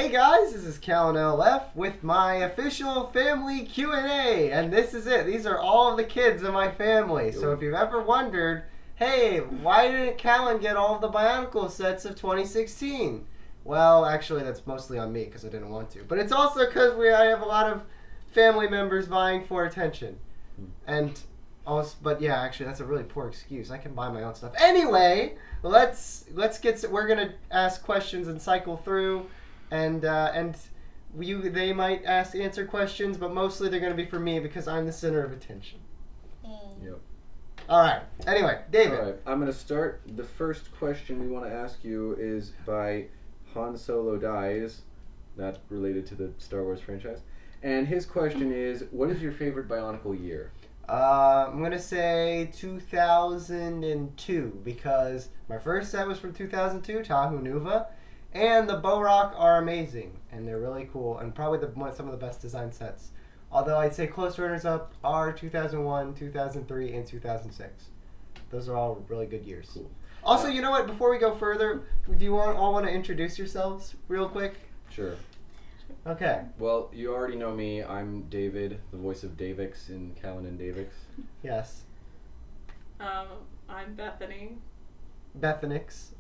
Hey guys, this is CALLANLOF with my official family Q&A, and this is it. These are all of the kids in my family. So if you've ever wondered, hey, why didn't Callan get all of the Bionicle sets of 2016? Well, actually, that's mostly on me because I didn't want to. But it's also because I have a lot of family members vying for attention. And also, but yeah, actually, that's a really poor excuse. I can buy my own stuff. Anyway, let's get. We're gonna ask questions and cycle through, and they might answer questions, but mostly they're gonna be for me because I'm the center of attention. Yep. All right. Anyway, David. All right. I'm gonna start. The first question we want to ask you is by Han Solo Dies, not related to the Star Wars franchise, and his question is, what is your favorite Bionicle year? I'm going to say 2002 because my first set was from 2002, Tahu Nuva, and the Borok are amazing, and they're really cool, and probably some of the best design sets. Although I'd say close runners-up are 2001, 2003, and 2006. Those are all really good years. Cool. Also, you know what? Before we go further, do you all want to introduce yourselves real quick? Sure. Okay. Well, you already know me. I'm David, the voice of Davix in Callan and Davix. Yes. I'm Bethany. Bethanix.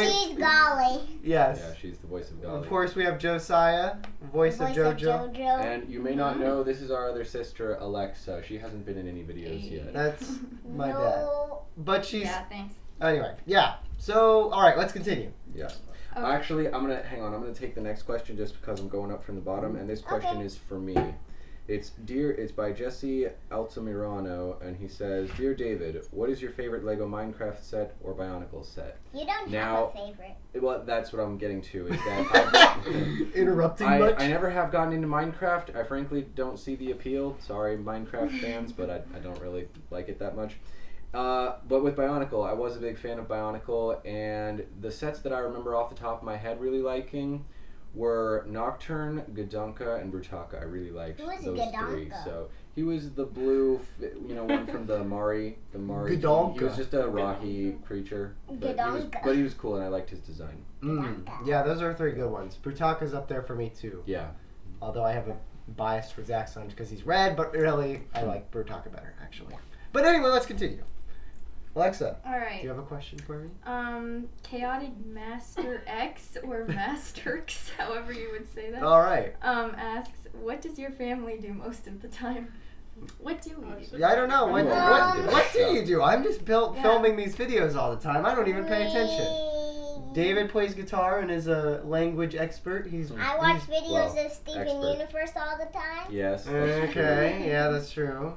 She's Golly. Yes. Yeah, she's the voice of Dolly. Of course, we have Josiah, voice of JoJo. And you may not know, this is our other sister, Alexa. She hasn't been in any videos yet. That's my dad. But she's... Yeah, thanks. Anyway, yeah. So, all right, let's continue. Yeah. Okay. Actually, I'm gonna take the next question just because I'm going up from the bottom, and this question is for me. It's by Jesse Altamirano, and he says, "Dear David, what is your favorite Lego Minecraft set or Bionicle set?" You don't Now, have a favorite. Well, that's what I'm getting to. Is that Interrupting much? I never have gotten into Minecraft. I frankly don't see the appeal. Sorry, Minecraft fans, but I don't really like it that much. But with Bionicle, I was a big fan of Bionicle, and the sets that I remember off the top of my head really liking were Nocturne, Gadonka, and Brutaka. I really liked those three. So he was the blue, one from the Mari. Gadonka. He was just a rocky creature, but he was cool, and I liked his design. Yeah, those are three good ones. Brutaka's up there for me too. Yeah. Although I have a bias for Zaxxon because he's red, but really I like Brutaka better actually. But anyway, let's continue. Alexa, Alright. do you have a question for me? Chaotic Master X or Master X, however you would say that. Alright. Asks, what does your family do most of the time? What do we do? Yeah, I don't know. What do you do? I'm just filming these videos all the time. I don't even pay attention. David plays guitar and is a language expert. I watch videos of Steven Universe all the time. Yes. Okay, yeah, that's true.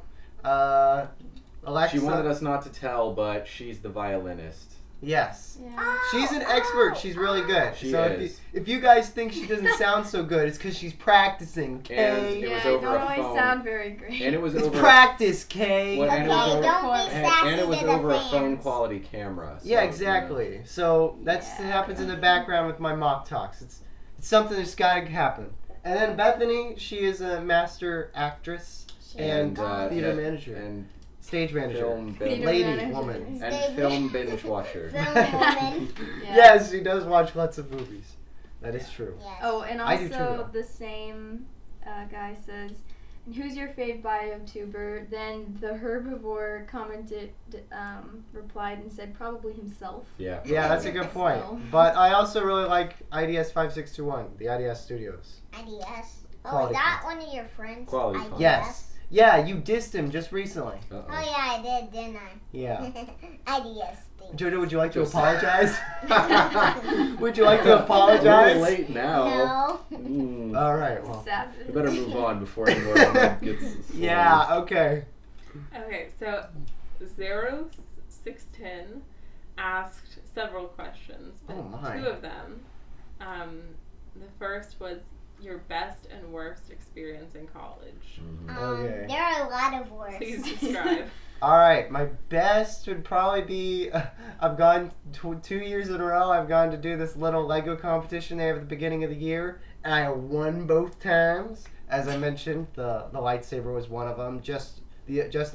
Alexa. She wanted us not to tell, but she's the violinist. Yes. Yeah. She's an expert. She's really good. She so is. If you guys think she doesn't sound so good, it's because she's practicing, Kay. And it was over don't a always phone. sound very great. And it was It's over practice, Kay. Well, and it was over, don't be sassy and it was to the over a fans. phone quality camera. So, Yeah, exactly. So it happens in the background with my mock talks. It's something that's gotta happen. And then Bethany, she is a master actress and theater manager. And stage manager. film Lady manager. woman. and film binge watcher. Film woman. Yeah. Yes, she does watch lots of movies. That is true. Yes. Oh, and I do too, also though. the same guy says, and who's your fave biotuber? Then the herbivore replied and said probably himself. Yeah. Yeah, that's a good point. So- But I also really like IDS 5621, the IDS Studios. IDS. Oh, Quality is that content. one of your friends? Quality IDS? content. Yes. Yeah, you dissed him just recently. Oh yeah, I did, didn't I? Yeah. IDS thing. Jojo, would you like to Just- apologize? Would you like to A little apologize? late now. No. All right. Well. Savage. We better move on before anyone gets slammed. Yeah. Okay. Okay, so Zero610 asked several questions, but Oh, my. two of them. The first was your best and worst experience in college. Okay. There are a lot of words. Please describe. All right. My best would probably be I've gone 2 years in a row. I've gone to do this little Lego competition they have at the beginning of the year, and I won both times. As I mentioned, the lightsaber was one of them. Just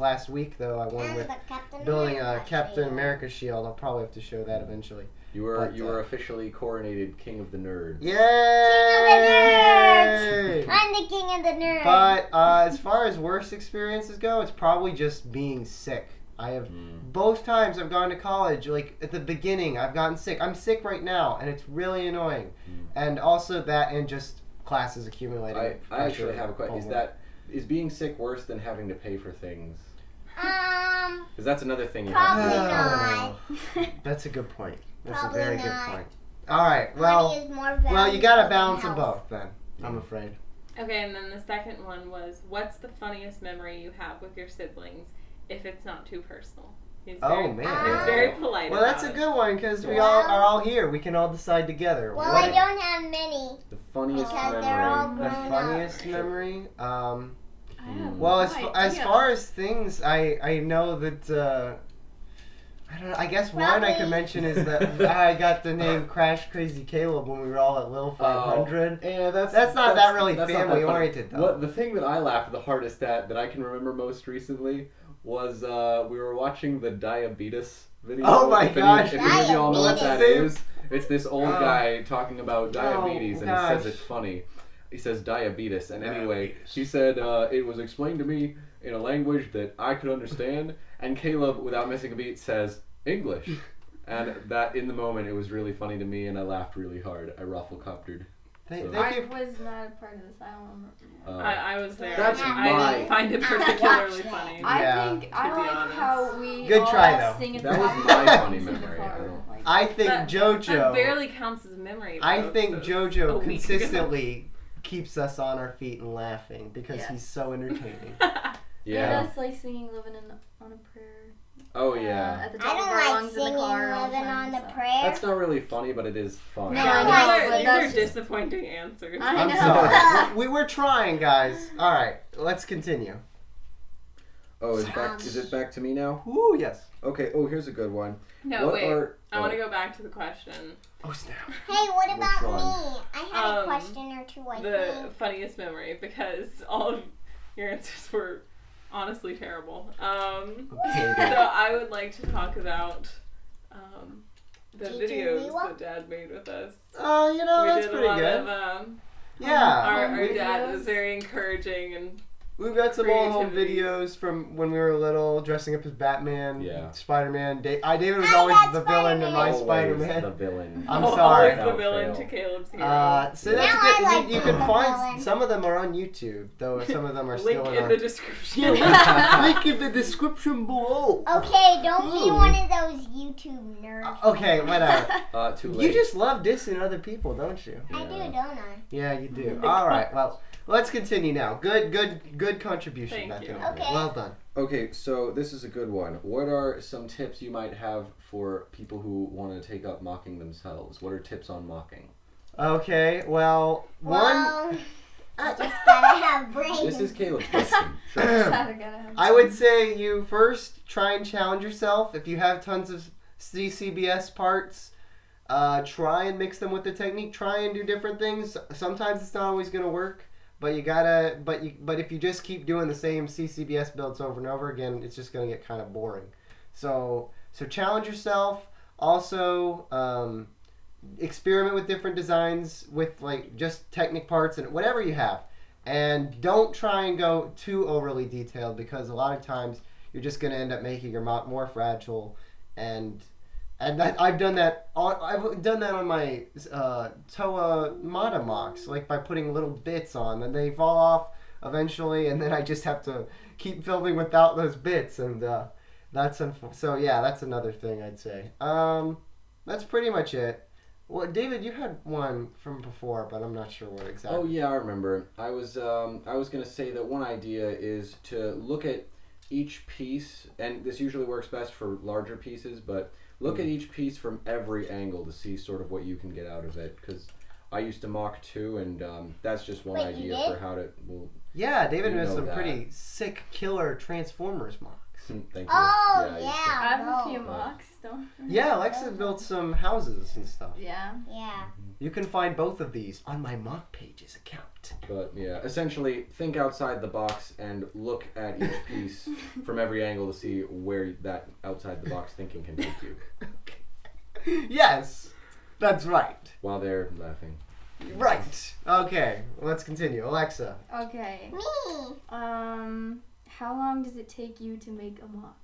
last week though, I won And with the Captain building a America Captain shield. America shield. I'll probably have to show that eventually. You were officially coronated King of the Nerds. Yay! King of the Nerds! I'm the King of the Nerds. But as far as worst experiences go, it's probably just being sick. I have both times I've gone to college, like at the beginning, I've gotten sick. I'm sick right now, and it's really annoying. And also that, and just classes accumulating. I actually have a question. Is being sick worse than having to pay for things? Because that's another thing you have to do. Probably not. That's a good point. That's Probably a very not. good point. All right, well, Money is more you got to valuable balance than them health. both then. I'm afraid. Okay, and then the second one was, what's the funniest memory you have with your siblings, if it's not too personal? He's Oh, very, man. He's very polite. Well, that's a about good one because we all are all here. We can all decide together. Well, What I don't have many. The funniest Because memory. they're all the grown up. funniest memory. I have Well, no as idea. far as things, I know that I don't know. I guess one I could mention is that I got the name Crash Crazy Caleb when we were all at Lil 500. Yeah, That's not that really that's not that family funny. oriented though. What the thing that I laughed the hardest at that I can remember most recently was we were watching the diabetes video. Oh my if gosh. If any of you all know what that Diabetes. is, it's this old guy talking about diabetes, and he gosh. says it's funny. He says diabetes, and anyway, he said it was explained to me in a language that I could understand, and Caleb, without missing a beat, says English. And that in the moment, it was really funny to me, and I laughed really hard. I ruffle-coptered. Thank I you. was not a part of this. I don't remember. I was there. That's I didn't find it particularly Watch funny. Yeah. I think I To be like honest. how we Good all try, though. sing at That the was top of my our funny voices in the memory. car. I don't- Like, I think That JoJo. barely counts as a memory. I though, think so it's a JoJo week ago. consistently keeps us on our feet and laughing because Yes. he's so entertaining. Yeah. And us like singing "Living on a Prayer." Oh yeah. At the I top of don't our like lungs in singing the car. all the Living time, on the so. prayer. That's not really funny, but it is fun. No, I I don't know, like but These that's are just- disappointing answers. I I'm know. sorry. We're trying, guys. All right, let's continue. Oh, is it back to me now? Ooh, yes. Okay. Oh, here's a good one. No, What wait. are- I want to go back to the question. Oh, snap. Hey, what Which about one? me? I had a Um, question or two, I The think. funniest memory, because all of your answers were honestly terrible. Okay, So I would like to talk about the G2 videos Miwa? that Dad made with us. You know, We that's did pretty a lot good. of Yeah. our we- dad was very encouraging and We've got some old home Creativity. videos from when we were little, dressing up as Batman, Yeah. Spider-Man. David was I always got the villain in my Always Spider-Man. the villain. I'm always sorry. the Without villain fail. to Caleb's hero. So that's Now good. I like You being can the find villain. some of them are on YouTube, though some of them are Link still in the description. Link in the description below. Okay, don't be Ooh. one of those YouTube nerds. Okay, whatever. Too late. You just love dissing other people, don't you? I do, don't I? Yeah, you do. All right. Well, let's continue now. Good contribution. Thank you. Definitely. Okay. Well done. Okay, so this is a good one. What are some tips you might have for people who want to take up mocking themselves? What are tips on mocking? Okay. Well, one. Well, I just gotta have brains. This is Caleb's question. Sure. I would say you first try and challenge yourself. If you have tons of CCBS parts, try and mix them with the technique. Try and do different things. Sometimes it's not always going to work, but you gotta. But if you just keep doing the same CCBS builds over and over again, it's just going to get kind of boring. So challenge yourself. Also, experiment with different designs with like just Technic parts and whatever you have. And don't try and go too overly detailed because a lot of times you're just going to end up making your mock more fragile. And that I've done that on my Toa Mata mocks, like by putting little bits on, and they fall off eventually, and then I just have to keep filming without those bits, and that's so yeah, that's another thing I'd say. That's pretty much it. Well, David, you had one from before, but I'm not sure what exactly. Oh yeah, I remember. I was gonna say that one idea is to look at each piece, and this usually works best for larger pieces, but look at each piece from every angle to see sort of what you can get out of it. Because I used to mock too, and that's just one Wait, you idea did? for how to. Well, Yeah, David You has know some that. pretty sick killer Transformers mocks. thank you. Oh, I used to- yeah. I have a no. few mocks. Don't. Yeah, Alexa built some houses and stuff. Yeah. Yeah. You can find both of these on my mock pages account. But yeah, essentially think outside the box and look at each piece from every angle to see where that outside the box thinking can take you. Yes, that's right. While they're laughing. Right. Okay, let's continue. Alexa. Okay. Me. How long does it take you to make a mock?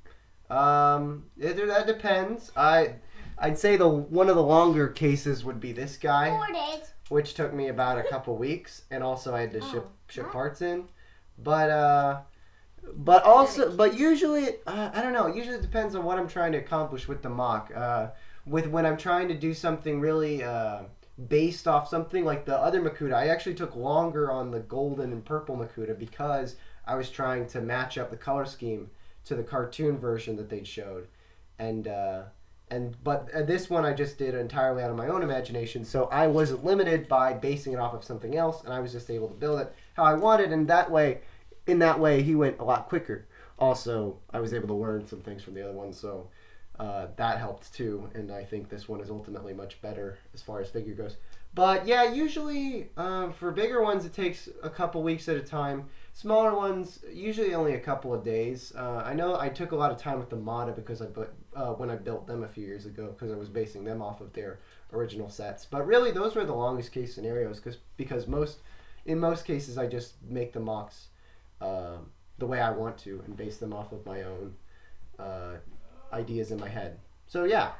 That depends. I'd say one of the longer cases would be this guy, 4 days. which took me about a couple weeks, and also I had to ship parts in. But usually I don't know. Usually it depends on what I'm trying to accomplish with the mock. When I'm trying to do something really based off something like the other Makuta, I actually took longer on the golden and purple Makuta because I was trying to match up the color scheme to the cartoon version that they'd showed, but this one I just did entirely out of my own imagination, so I wasn't limited by basing it off of something else, and I was just able to build it how I wanted, and in that way he went a lot quicker. Also, I was able to learn some things from the other one, so that helped too, and I think this one is ultimately much better as far as figure goes. But yeah, usually for bigger ones it takes a couple weeks at a time. Smaller ones, usually only a couple of days. I know I took a lot of time with the Mata because when I built them a few years ago, because I was basing them off of their original sets. But really, those were the longest case scenarios because in most cases I just make the mocks the way I want to and base them off of my own ideas in my head. So yeah.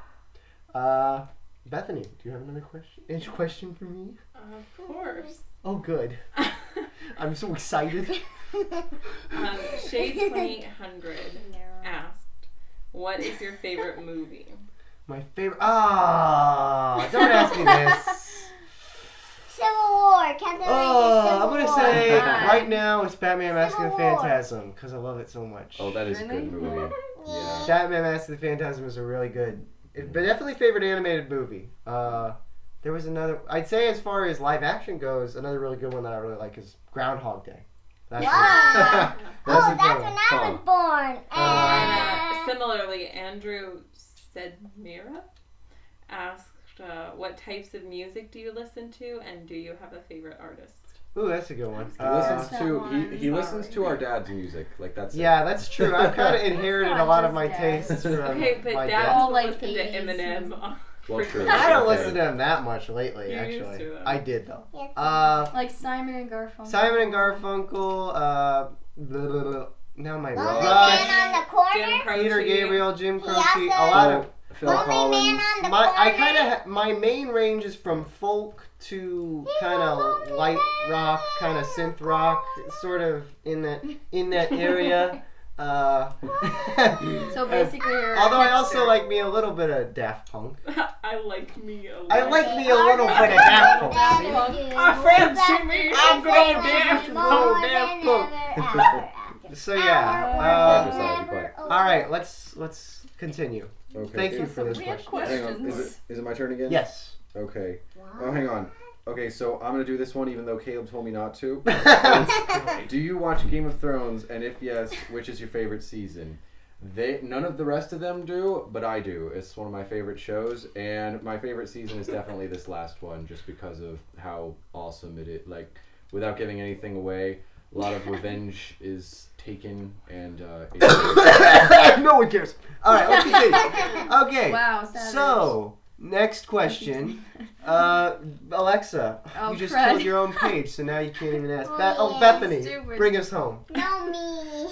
Bethany, do you have another question? Any question for me? Of course. Oh, good. I'm so excited. Shade 2800 asked, "What is your favorite movie?" My favorite. Don't ask me this. Civil War. Captain America Civil I'm gonna War. say Fine. right now it's Batman Mask of the Civil War. Phantasm because I love it so much. Oh, that is a Really? good movie. Yeah. Batman Mask of the Phantasm is a really good, but definitely favorite animated movie. There was another. I'd say as far as live action goes, another really good one that I really like is Groundhog Day. That's Wow. that's a Oh, good that's one. when I was born. Similarly, Andrew Sedmira asked, "What types of music do you listen to, and do you have a favorite artist?" Ooh, that's a good one. He listens that to one. he listens to our dad's music. Like that's Yeah, that's true. I've kind of inherited not a lot of just my Dad. tastes from Okay, but my Dad dad. All, will like, listen to 80s Eminem. Well, true. I don't Okay. listen to him that much lately, You used actually. to, though. I did, though. Yes. Like Simon and Garfunkel. Simon and Garfunkel, now my Lonely Rush, Man on the Corner. Jim Croce. Peter Gabriel, Jim He Croce, a also- lot of Phil Lonely Collins. Man on the Corner. my main range is from folk to kind of light rock, kind of synth rock, sort of in that area. So basically, you're although a I also hipster. like me a little bit of Daft Punk. I like me a lot. I like me a little bit of Daft Punk. See? I fancy me a good old Daft Punk. So yeah. All right, let's continue. Okay. Thank you for this We have question. Hang on. Is it my turn again? Yes. Okay. Oh, hang on. Okay, so I'm gonna do this one even though Caleb told me not to. Do you watch Game of Thrones? And if yes, which is your favorite season? None of the rest of them do, but I do. It's one of my favorite shows, and my favorite season is definitely this last one, just because of how awesome it is. Like, without giving anything away, a lot of revenge is taken, and No one cares. All right, let's continue. Okay. Wow, savage. So next question, Alexa, Oh, you just crud. killed your own page, so now you can't even ask. Oh, yeah, Bethany, stupid. bring us home. No, me.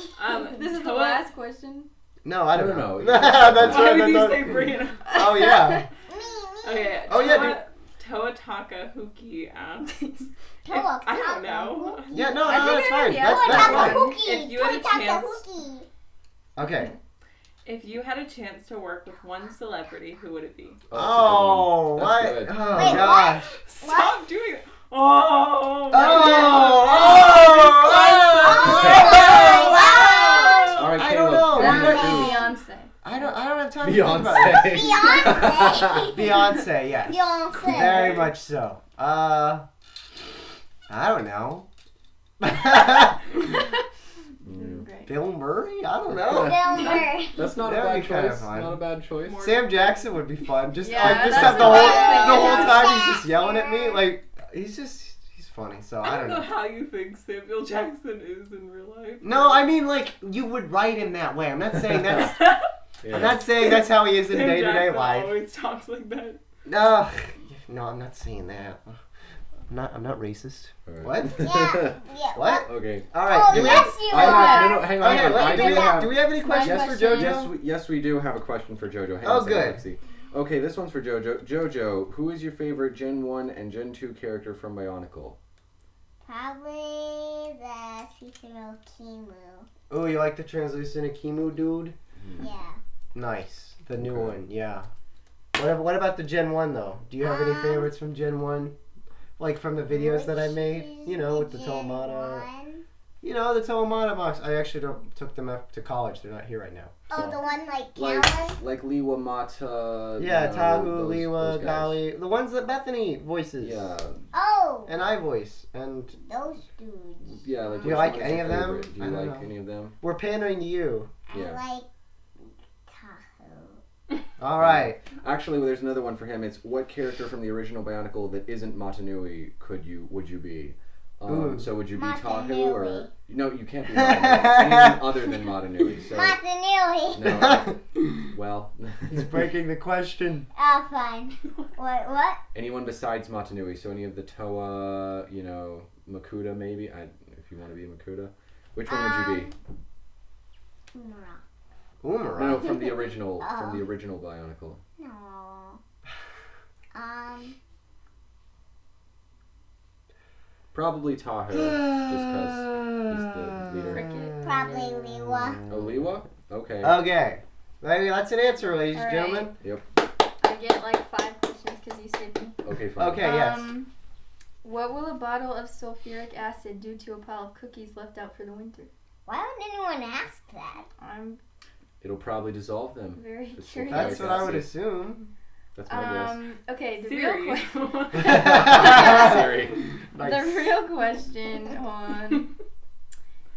This is the Toa- last question. No, I don't No, know. no. That's Why right. would you That's say right. bring it up? Oh yeah. Me. Okay. Oh, yeah, Toataka Huki asks. Toa I don't Taka know. Huki. Yeah. No, I no, think that's I fine. heard the That's other Toa fine. Taka Huki. If you had a Toa Taka chance- Huki. Okay. If you had a chance to work with one celebrity, who would it be? Oh, That's what? good. Oh Wait, gosh. Stop doing it. Oh. Oh. All right, I don't Caleb. know. what do That you would be choose? Beyonce. I don't have time to think about it. Beyonce. Beyonce. Beyonce, yes. Beyonce. Very much so. I don't know. Great. Bill Murray? I don't know. Bill Murray. That's not a That'd bad be kinda choice. fun. Not a bad choice. More- Sam Jackson would be fun. Just Yeah, like just that's have the what whole I was thinking. time he's just yelling at me. Like he's funny. So I I don't don't know know. how you think Samuel Jackson is in real life. No, I mean like you would write him that way. I'm not saying that's Yeah. I'm not saying that's how he is in Sam day-to-day Jackson life. always talks like that. No, I'm not saying that. I'm not racist. Right. What? Yeah. What? Okay. All right. Oh, do we yes, have, you I are. have, no, hang on. okay, hang on. wait, I do, do we, have. do we have any questions for question. JoJo? Yes, we do have a question for JoJo. Hang Oh, on a second, good. Lexi. Okay, this one's for JoJo. JoJo, who is your favorite Gen 1 and Gen 2 character from Bionicle? Probably the seasonal Kimu. Oh, you like the translucent Akimu dude? Yeah. Nice. The new Okay. one, yeah. What about the Gen 1 though? Do you have any favorites from Gen 1? Like from the videos that I made? You know, with the Toamata. You know, the Toamata box. I actually took them up to college. They're not here right now. Oh, So. the one like Callan? Like Liwa Mata. Yeah, you know, Tahu, those Liwa, guys. Gali. The ones that Bethany voices. Yeah, Oh, And I voice. And those dudes. yeah. Like, Do you which like one is any your of them? favorite? Do I you don't like know. any of them? we're pandering to you. Yeah. I like Tahoe. Alright. Actually, there's another one for him. It's what character from the original Bionicle that isn't Matanui would you be? Ooh. So would you be Tahu Matanui. or no? You can't be Matanui. Anyone other than Matanui. So Matanui. no. Well, He's breaking the question. Oh, fine. What? anyone besides Matanui. So any of the Toa, you know, Makuta maybe. If you want to be Makuta, which one would you be? Umara. Umara. No, from the original, Oh. from the original Bionicle. No. Probably Tahu, just because he's the leader. Cricket. Probably Liwa. Oh, Liwa? Okay. Okay. Maybe that's an answer, ladies and All gentlemen. I get like 5 questions because you skipped me. Okay, fine. Okay, yes. What will a bottle of sulfuric acid do to a pile of cookies left out for the winter? Why would anyone ask that? I'm It'll probably dissolve them. very The curious. That's sulfuric what I would acid. assume. That's my guess. Okay, the Siri. real question. Sorry. The real question on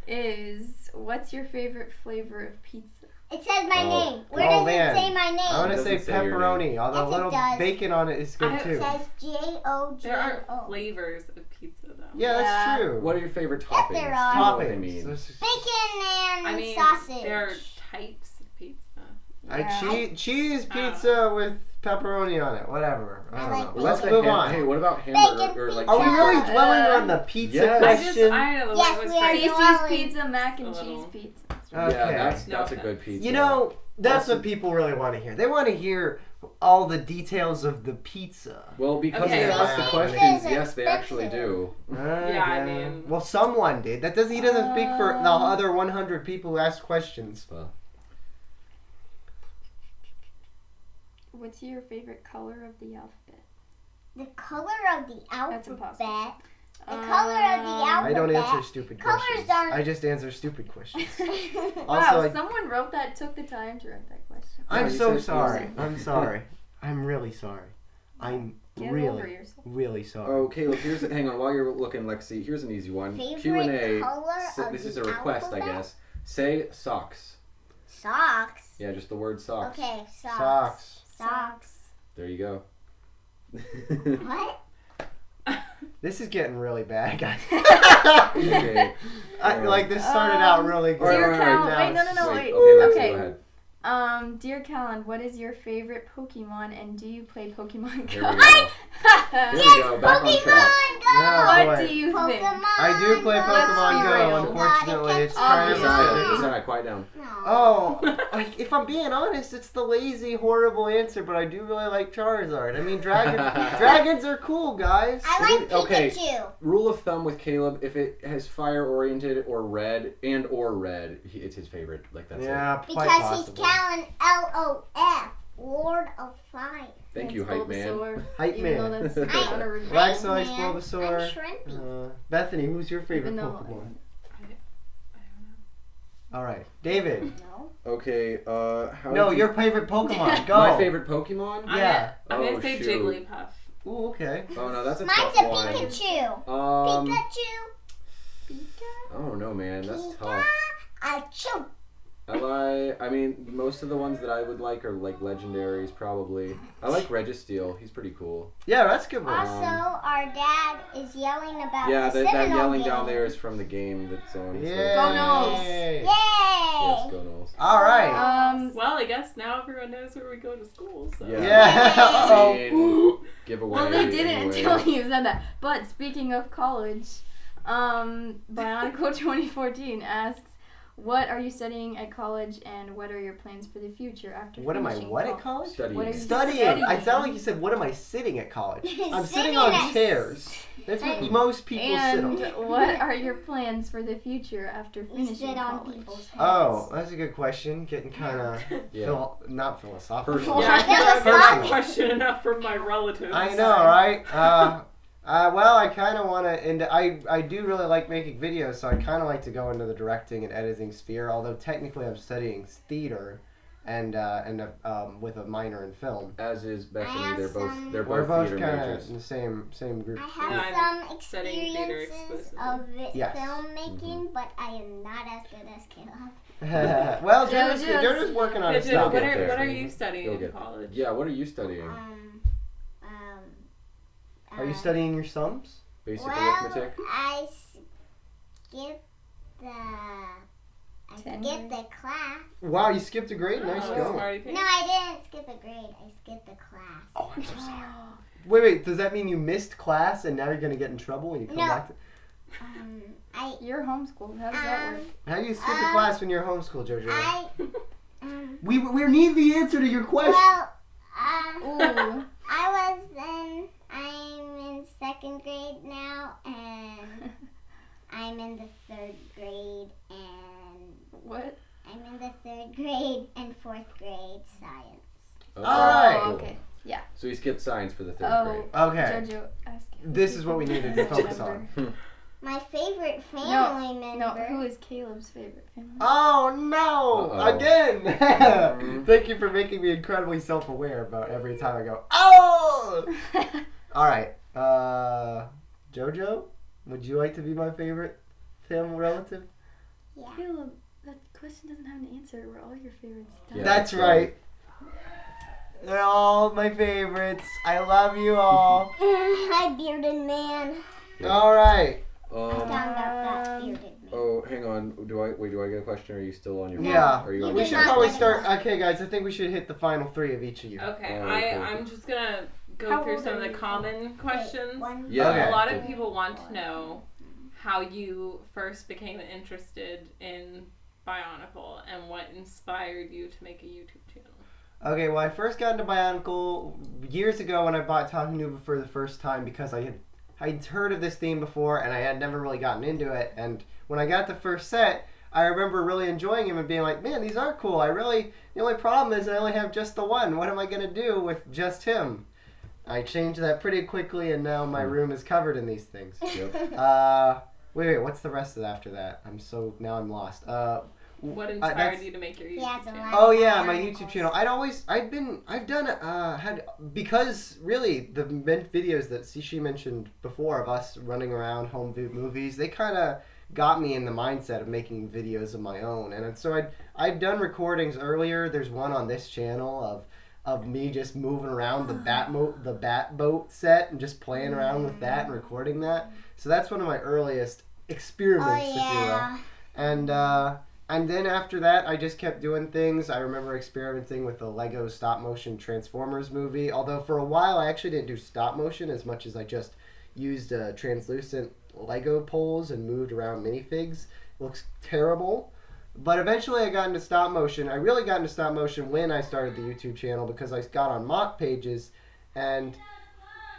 is what's your favorite flavor of pizza? It says my Oh. name. Where Oh, does man. it say my name? I want to It say doesn't say your pepperoni, although Yes, a it little does. bacon on it is good I- too. It says Jojo. There aren't flavors of pizza though. Yeah, that's Yeah. true. What are your favorite Yes, toppings? there Do you are. know what they Toppings. mean? Bacon and I mean, sausage. there are types of pizza. Cheese pizza with pepperoni on it. Whatever. I I don't like know. pizza. Let's What's move the on. Hey, what about hamburger Bacon or like Are we really cheeseburger? dwelling on the pizza Yes. question? I know the Yes, one was we are fried. doing- Casey's pizza, mac and A cheese little. pizza. Okay. Yeah, that's No a offense. good pizza. You know, that's Also- what people really want to hear. They want to hear all the details of the pizza. Well, because Okay. they asked the Casey questions, is yes, they actually do. Yeah, I mean- Well, someone did. That doesn't. He doesn't speak for the other 100 people who asked questions. What's your favorite color of the alphabet? The color of the That's impossible. alphabet. The color of the alphabet. I don't answer stupid Colors questions. aren't- I just answer stupid questions. Wow, Also, I- someone wrote that, took the time to write that question. I'm you so said sorry. easy. I'm sorry. I'm really sorry. I'm Get over really, yourself. really sorry. Oh, Caleb, hang on. While you're looking, Lexi, here's an easy one. Favorite Q&A. color of This is the a request, I alphabet? guess. Say socks. Socks. Yeah, just the word socks. Okay, socks. Socks. Socks. There you go. What? This is getting really bad, guys. Okay. Like this started out really good. Dear Alright, Callan, now wait, no, it's- no, no, Wait, wait. okay, Lexi, Okay. go ahead. Dear Callan, what is your favorite Pokemon and do you play Pokemon Here Go? we go. Here we go. Back on track. Pokemon Go! No. What boy. do you think? Pokemon I do play Go! Pokemon Go. real. Unfortunately, it's Gotta kind catch of up. silly. It's alright, quiet down. No. Oh, if I'm being honest, it's the lazy, horrible answer, but I do really like Charizard. I mean, dragons are cool, guys. I like Okay. Pikachu. Rule of thumb with Caleb: if it has fire oriented or red, it's his favorite. Like that's it. Yeah, quite Because he's possible. Callan LOF, Lord of Fire. Thank you, hype man. Hype Even though man. that's I- not a real Rex, Man, Bulbasaur. I'm shrimpy. Bethany, who's your favorite Even though Pokemon? I don't know. All right, David. No. Okay. How? No, did your favorite Pokemon. Go. My favorite Pokemon? Yeah. I'm Oh, gonna say shoot. Jigglypuff. Ooh, okay. Oh no, that's a Mine's tough a one. Pikachu. Um, Pikachu. I don't know, man. That's Pika. tough. Achoo. I mean, most of the ones that I would like are like legendaries, probably. I like Registeel. He's pretty cool. Yeah, that's a good one. Also, our dad is yelling about Yeah, the that Seminole yelling game. down there is from the game that's on. Yay. So. Go Knowles. Yay! Yes, go Knowles. All right. Well, I guess now everyone knows where we go to school. So. Yeah. Uh-oh. Scene, giveaway. Well, they didn't anyway. until you said that. But speaking of college, Bionicle 2014 asks, what are you studying at college and what are your plans for the future after What am I? finishing What at college? Studying. What are you Studying. I sound like you said, "What am I sitting at college?" I'm sitting on chairs. That's what most people sit on. And what are your plans for the future after You finishing sit on college? people's heads. Oh, that's a good question. Getting kind of Yeah. not philosophical. Personal. Yeah, I think that's Personal. not question enough from my relatives. I know, right? Well, I kind of want to, and I do really like making videos, so I kind of like to go into the directing and editing sphere. Although technically, I'm studying theater, and with a minor in film. As is I Bethany. have They're both some- We're theater both kind majors. of in the same group. I have Yeah, some studying theater experiences exclusively. of Yes. filmmaking, but I am not as good as Caleb. Well, JoJo's- JoJo's working on his Pigeon, stuff. You'll what get are there. what are you studying You'll in get college? Yeah, what are you studying? Are you studying your sums? Basic Well, arithmetic? I skipped the class. Wow, you skipped a grade. Nice Oh, going. smarty pants. No, I didn't skip a grade. I skipped the class. Oh, I'm so sorry. Wait. Does that mean you missed class and now you're gonna get in trouble when you come No. back? You're homeschooled. How does that work? How do you skip a class when you're homeschooled, JoJo? I We need the answer to your question. well, Ooh. I'm in second grade now, and I'm in the third grade, and What? I'm in the third grade and fourth grade science. Okay. Alright. Oh, okay. So you skipped science for the third Oh, grade. Okay. Jojo, ask him. This is what we needed to focus on. My favorite family member. No, who is Caleb's favorite family? Oh no! Uh-oh. Again! Thank you for making me incredibly self-aware about every time I go, oh! Alright, JoJo, would you like to be my favorite family relative? Yeah. Caleb, that question doesn't have an answer. We're all your favorites. Yeah. That's right. They're all my favorites. I love you all. Hi, bearded man. Alright. I found out that's bearded man. Oh, hang on. Do I get a question? Or are you still on your phone? Yeah. Are you on You We your should not phone? probably getting start. one. Okay, guys, I think we should hit the final three of each of you. Okay, Oh, okay. I'm just gonna go How through old some of are the you? common questions. One. Yeah. Okay. A lot of people want to know how you first became interested in Bionicle and what inspired you to make a YouTube channel. Okay, well, I first got into Bionicle years ago when I bought Talking Nuba for the first time because I'd heard of this theme before and I had never really gotten into it. And when I got the first set, I remember really enjoying him and being like, man, these are cool. The only problem is I only have just the one. What am I going to do with just him? I changed that pretty quickly and now my room is covered in these things. Yep. Wait, what's the rest of after that? Now I'm lost. What inspired you to make your YouTube Yeah, the channel? one- Oh yeah, my YouTube channel. Because really the videos that she mentioned before of us running around home movies, they kind of got me in the mindset of making videos of my own. And so I'd done recordings earlier. There's one on this channel of me just moving around the bat boat set and just playing around with that and recording that. So that's one of my earliest experiments, if you will. And then after that, I just kept doing things. I remember experimenting with the Lego stop motion Transformers movie. Although for a while, I actually didn't do stop motion as much as I just used translucent Lego poles and moved around minifigs. Looks terrible. But eventually I got into stop motion. I really got into stop motion when I started the YouTube channel because I got on mock pages. And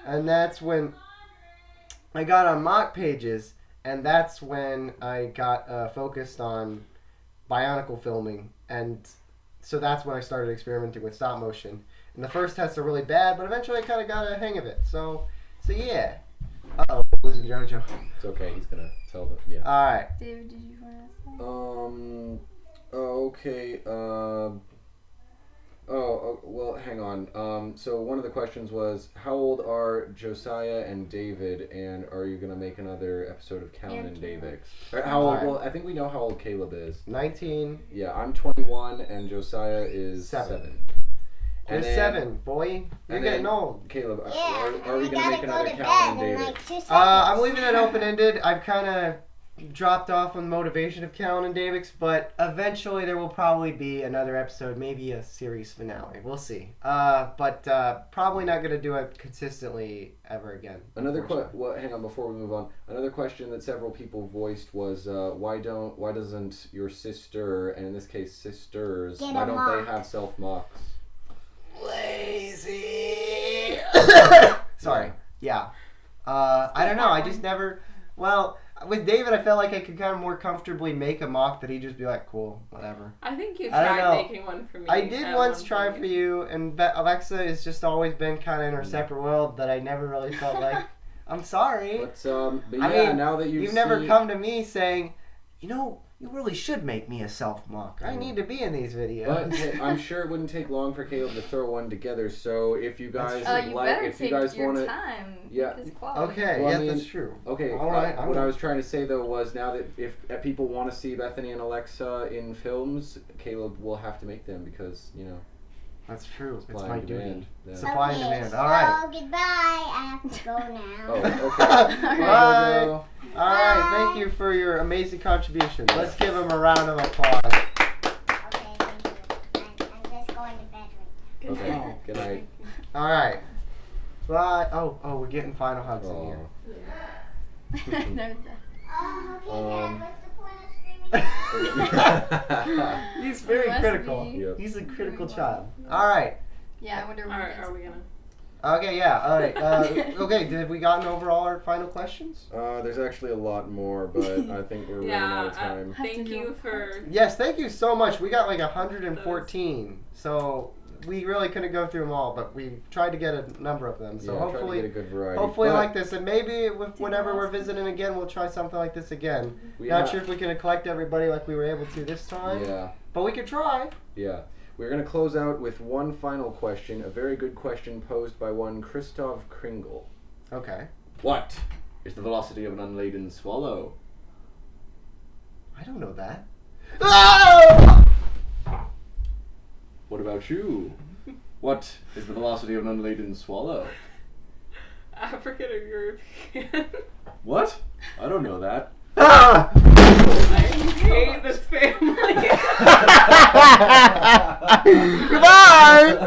that's when I got on mock pages. And that's when I got focused on Bionicle filming, and so that's when I started experimenting with stop motion. And the first tests are really bad, but eventually I kind of got a hang of it. So yeah. Uh-oh, losing JoJo. It's okay. He's gonna tell them. Yeah. All right. David, did you want to ask that? Okay. Well, hang on. So one of the questions was, how old are Josiah and David, and are you gonna make another episode of Callan and David? Or how old? Alright. Well, I think we know how old Caleb is. 19. Yeah, I'm 21, and Josiah is 7. You're 7, boy. You're and getting then- old. Caleb, Yeah, are we I gonna gotta make go another to Callan and bed in David? like 2 seconds. I'm leaving it open-ended. I've kind of dropped off on motivation of Callan and Davis, but eventually there will probably be another episode, maybe a series finale. We'll see. But probably not going to do it consistently ever again. Another unfortunately. well, hang on before we move on. Another question that several people voiced was why doesn't your sister, and in this case sisters, Get why a don't mock. they have self mocks? Lazy. Sorry. Yeah. I don't know. I just never. Well, with David, I felt like I could kind of more comfortably make a mock that he'd just be like, "Cool, whatever." I think you I don't tried know. making one for me. I did at once one try point. for you, and Alexa has just always been kind of in her separate world that I never really felt like. I'm sorry. But I yeah, mean, now that You've never come to me saying, you really should make me a self mock. I need to be in these videos. But hey, I'm sure it wouldn't take long for Caleb to throw one together. So if you guys You like, better if you take guys your want to, time. Yeah. With this quality. Okay, Well, I yeah, mean, that's true. okay. All right, what I was trying to say though was now that if people want to see Bethany and Alexa in films, Caleb will have to make them because That's true. It's supply my and duty. demand. Yeah. Supply and demand. So All right. goodbye. I have to go now. Oh, okay. Bye. Bye. All right. Thank you for your amazing contribution. Let's give him a round of applause. Okay, thank you. I'm just going to bed right Okay. Oh. Good night. All right. Bye. Oh, we're getting final hugs in here. There's now. Okay, Um, Dad, what's the point of screaming? He's very Must critical. be. Yep. He's a critical child. All right. Yeah, I wonder what Are we gonna? Okay. Yeah. All right. Okay. Have we gotten over all our final questions? There's actually a lot more, but I think we're running out of time. Have to Thank do you a for. Yes. Thank you so much. We got like 114. So we really couldn't go through them all, but we tried to get a number of them. So Yeah, hopefully. try to get a good variety. Hopefully But like this, and maybe whenever we're visiting again, we'll try something like this again. we Not have- sure if we can collect everybody like we were able to this time, Yeah. but we could try. Yeah. We're going to close out with one final question, a very good question posed by one Christoph Kringle. Okay. What is the velocity of an unladen swallow? I don't know that. Ah! What about you? What is the velocity of an unladen swallow? African or European? What? I don't know that. Ah! I hate this family.